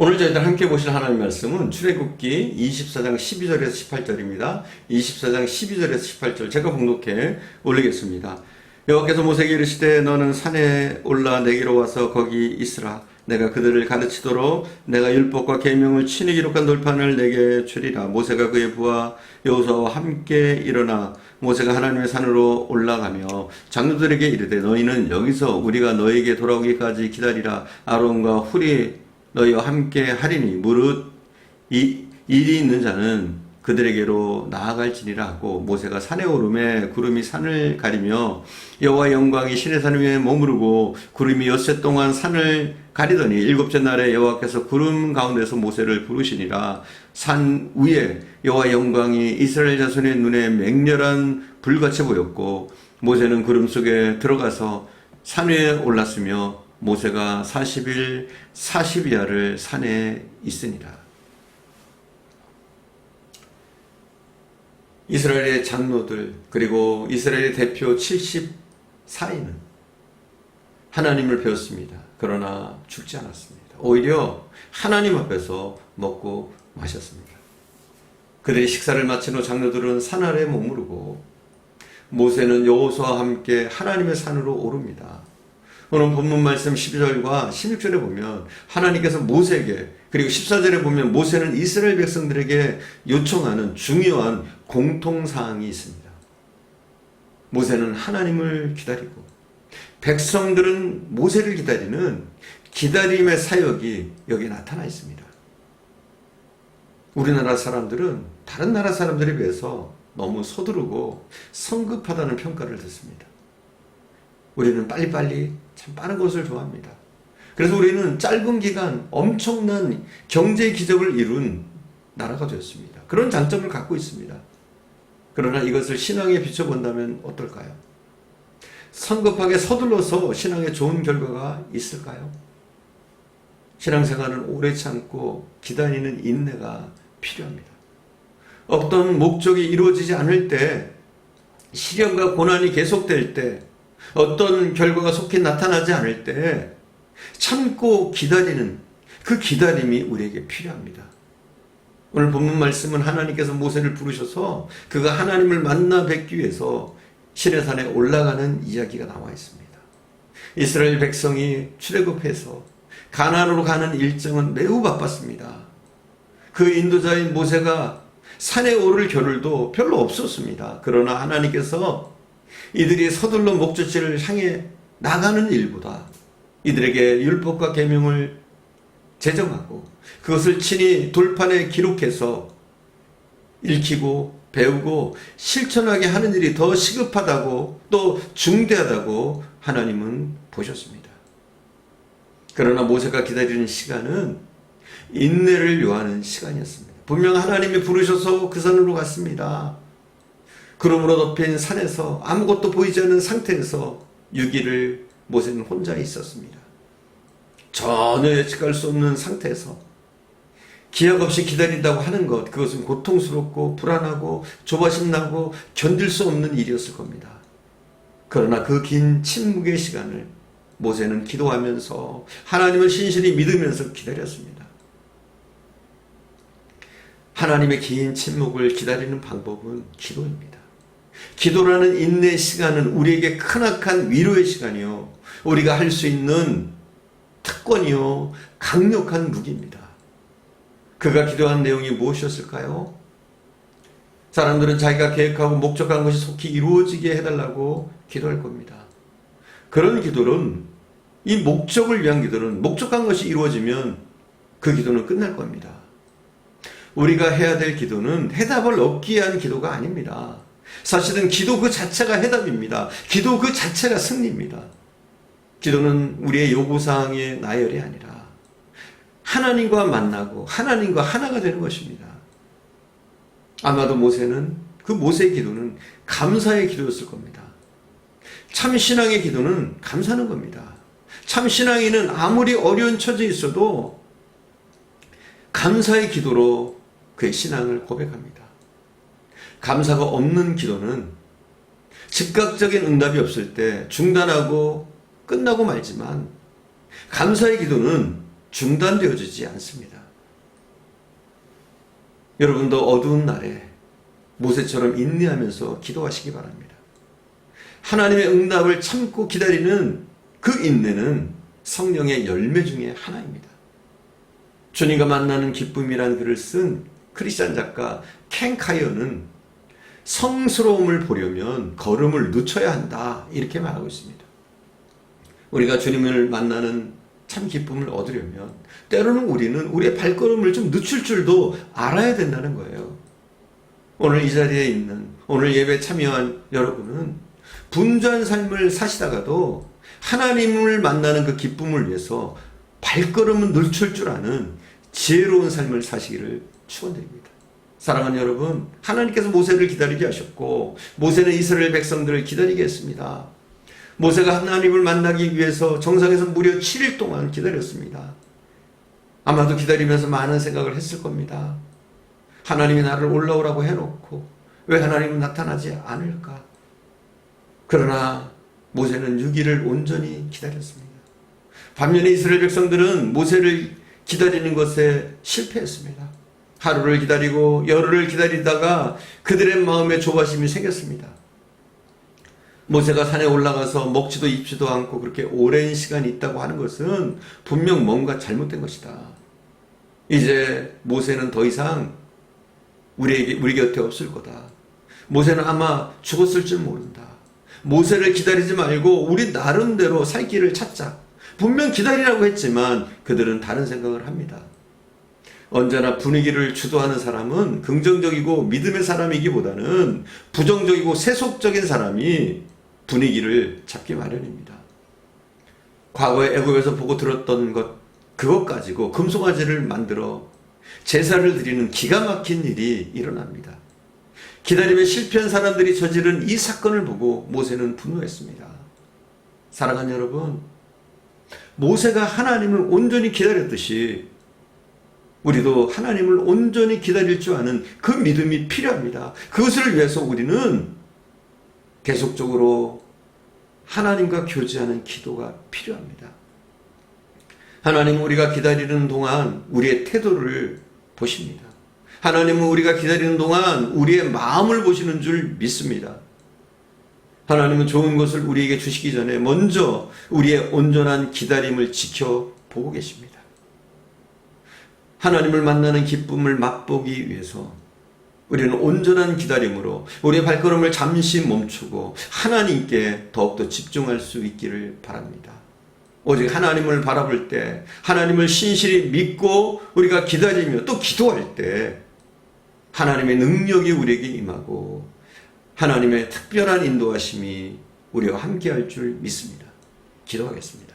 오늘 저희들 함께 보실 하나님 말씀은 출애굽기 24장 12절에서 18절입니다. 24장 12절에서 18절 제가 봉독해 올리겠습니다. 여호와께서 모세에게 이르시되 너는 산에 올라 내게로 와서 거기 있으라. 내가 그들을 가르치도록 내가 율법과 계명을 친히 기록한 돌판을 내게 주리라. 모세가 그의 부하 여호수아와 함께 일어나 모세가 하나님의 산으로 올라가며 장로들에게 이르되 너희는 여기서 우리가 너에게 돌아오기까지 기다리라. 아론과 훌이 너희와 함께 하리니 무릇 일이 있는 자는 그들에게로 나아갈지니라 하고 모세가 산에 오르매 구름이 산을 가리며 여호와의 영광이 시내산 위에 머무르고 구름이 엿새 동안 산을 가리더니 일곱째 날에 여호와께서 구름 가운데서 모세를 부르시니라. 산 위에 여호와의 영광이 이스라엘 자손의 눈에 맹렬한 불같이 보였고 모세는 구름 속에 들어가서 산 위에 올랐으며 모세가 40일 40야를 산에 있으니라. 이스라엘의 장로들 그리고 이스라엘의 대표 74인은 하나님을 배웠습니다. 그러나 죽지 않았습니다. 오히려 하나님 앞에서 먹고 마셨습니다. 그들이 식사를 마친 후 장로들은 산 아래에 머무르고 모세는 여호수아와 함께 하나님의 산으로 오릅니다. 오늘 본문 말씀 12절과 16절에 보면 하나님께서 모세에게 그리고 14절에 보면 모세는 이스라엘 백성들에게 요청하는 중요한 공통사항이 있습니다. 모세는 하나님을 기다리고 백성들은 모세를 기다리는 기다림의 사역이 여기에 나타나 있습니다. 우리나라 사람들은 다른 나라 사람들에 비해서 너무 서두르고 성급하다는 평가를 듣습니다. 우리는 빨리빨리 참 빠른 것을 좋아합니다. 그래서 우리는 짧은 기간 엄청난 경제 기적을 이룬 나라가 되었습니다. 그런 장점을 갖고 있습니다. 그러나 이것을 신앙에 비춰본다면 어떨까요? 성급하게 서둘러서 신앙에 좋은 결과가 있을까요? 신앙생활은 오래 참고 기다리는 인내가 필요합니다. 어떤 목적이 이루어지지 않을 때, 시련과 고난이 계속될 때, 어떤 결과가 속히 나타나지 않을 때 참고 기다리는 그 기다림이 우리에게 필요합니다. 오늘 본문 말씀은 하나님께서 모세를 부르셔서 그가 하나님을 만나 뵙기 위해서 시내산에 올라가는 이야기가 나와 있습니다. 이스라엘 백성이 출애굽해서 가나안으로 가는 일정은 매우 바빴습니다. 그 인도자인 모세가 산에 오를 겨를도 별로 없었습니다. 그러나 하나님께서 이들이 서둘러 목적지를 향해 나가는 일보다 이들에게 율법과 계명을 제정하고 그것을 친히 돌판에 기록해서 읽히고 배우고 실천하게 하는 일이 더 시급하다고 또 중대하다고 하나님은 보셨습니다. 그러나 모세가 기다리는 시간은 인내를 요하는 시간이었습니다. 분명 하나님이 부르셔서 그 산으로 갔습니다. 구름으로 덮인 산에서 아무것도 보이지 않는 상태에서 6일을 모세는 혼자 있었습니다. 전혀 예측할 수 없는 상태에서 기약 없이 기다린다고 하는 것, 그것은 고통스럽고 불안하고 조바심 나고 견딜 수 없는 일이었을 겁니다. 그러나 그 긴 침묵의 시간을 모세는 기도하면서 하나님을 신실히 믿으면서 기다렸습니다. 하나님의 긴 침묵을 기다리는 방법은 기도입니다. 기도라는 인내의 시간은 우리에게 크나큰 위로의 시간이요, 우리가 할 수 있는 특권이요, 강력한 무기입니다. 그가 기도한 내용이 무엇이었을까요? 사람들은 자기가 계획하고 목적한 것이 속히 이루어지게 해달라고 기도할 겁니다. 그런 기도는, 이 목적을 위한 기도는 목적한 것이 이루어지면 그 기도는 끝날 겁니다. 우리가 해야 될 기도는 해답을 얻기 위한 기도가 아닙니다. 사실은 기도 그 자체가 해답입니다. 기도 그 자체가 승리입니다. 기도는 우리의 요구사항의 나열이 아니라 하나님과 만나고 하나님과 하나가 되는 것입니다. 아마도 모세는, 그 모세의 기도는 감사의 기도였을 겁니다. 참 신앙의 기도는 감사하는 겁니다. 참 신앙인은 아무리 어려운 처지에 있어도 감사의 기도로 그의 신앙을 고백합니다. 감사가 없는 기도는 즉각적인 응답이 없을 때 중단하고 끝나고 말지만, 감사의 기도는 중단되어지지 않습니다. 여러분도 어두운 날에 모세처럼 인내하면서 기도하시기 바랍니다. 하나님의 응답을 참고 기다리는 그 인내는 성령의 열매 중에 하나입니다. 주님과 만나는 기쁨이란 글을 쓴 크리스찬 작가 켄 카이어는 성스러움을 보려면 걸음을 늦춰야 한다 이렇게 말하고 있습니다. 우리가 주님을 만나는 참 기쁨을 얻으려면 때로는 우리는 우리의 발걸음을 좀 늦출 줄도 알아야 된다는 거예요. 오늘 이 자리에 있는 오늘 예배 참여한 여러분은 분주한 삶을 사시다가도 하나님을 만나는 그 기쁨을 위해서 발걸음은 늦출 줄 아는 지혜로운 삶을 사시기를 축원드립니다. 사랑하는 여러분, 하나님께서 모세를 기다리게 하셨고 모세는 이스라엘 백성들을 기다리게 했습니다. 모세가 하나님을 만나기 위해서 정상에서 무려 7일 동안 기다렸습니다. 아마도 기다리면서 많은 생각을 했을 겁니다. 하나님이 나를 올라오라고 해놓고 왜 하나님은 나타나지 않을까? 그러나 모세는 6일을 온전히 기다렸습니다. 반면에 이스라엘 백성들은 모세를 기다리는 것에 실패했습니다. 하루를 기다리고 열흘을 기다리다가 그들의 마음에 조바심이 생겼습니다. 모세가 산에 올라가서 먹지도 입지도 않고 그렇게 오랜 시간이 있다고 하는 것은 분명 뭔가 잘못된 것이다. 이제 모세는 더 이상 우리 곁에 없을 거다. 모세는 아마 죽었을 줄 모른다. 모세를 기다리지 말고 우리 나름대로 살 길을 찾자. 분명 기다리라고 했지만 그들은 다른 생각을 합니다. 언제나 분위기를 주도하는 사람은 긍정적이고 믿음의 사람이기보다는 부정적이고 세속적인 사람이 분위기를 잡기 마련입니다. 과거에 애굽에서 보고 들었던 그것 가지고 금송아지를 만들어 제사를 드리는 기가 막힌 일이 일어납니다. 기다림에 실패한 사람들이 저지른 이 사건을 보고 모세는 분노했습니다. 사랑하는 여러분, 모세가 하나님을 온전히 기다렸듯이 우리도 하나님을 온전히 기다릴 줄 아는 그 믿음이 필요합니다. 그것을 위해서 우리는 계속적으로 하나님과 교제하는 기도가 필요합니다. 하나님은 우리가 기다리는 동안 우리의 태도를 보십니다. 하나님은 우리가 기다리는 동안 우리의 마음을 보시는 줄 믿습니다. 하나님은 좋은 것을 우리에게 주시기 전에 먼저 우리의 온전한 기다림을 지켜보고 계십니다. 하나님을 만나는 기쁨을 맛보기 위해서 우리는 온전한 기다림으로 우리의 발걸음을 잠시 멈추고 하나님께 더욱더 집중할 수 있기를 바랍니다. 오직 하나님을 바라볼 때, 하나님을 신실히 믿고 우리가 기다리며 또 기도할 때 하나님의 능력이 우리에게 임하고 하나님의 특별한 인도하심이 우리와 함께할 줄 믿습니다. 기도하겠습니다.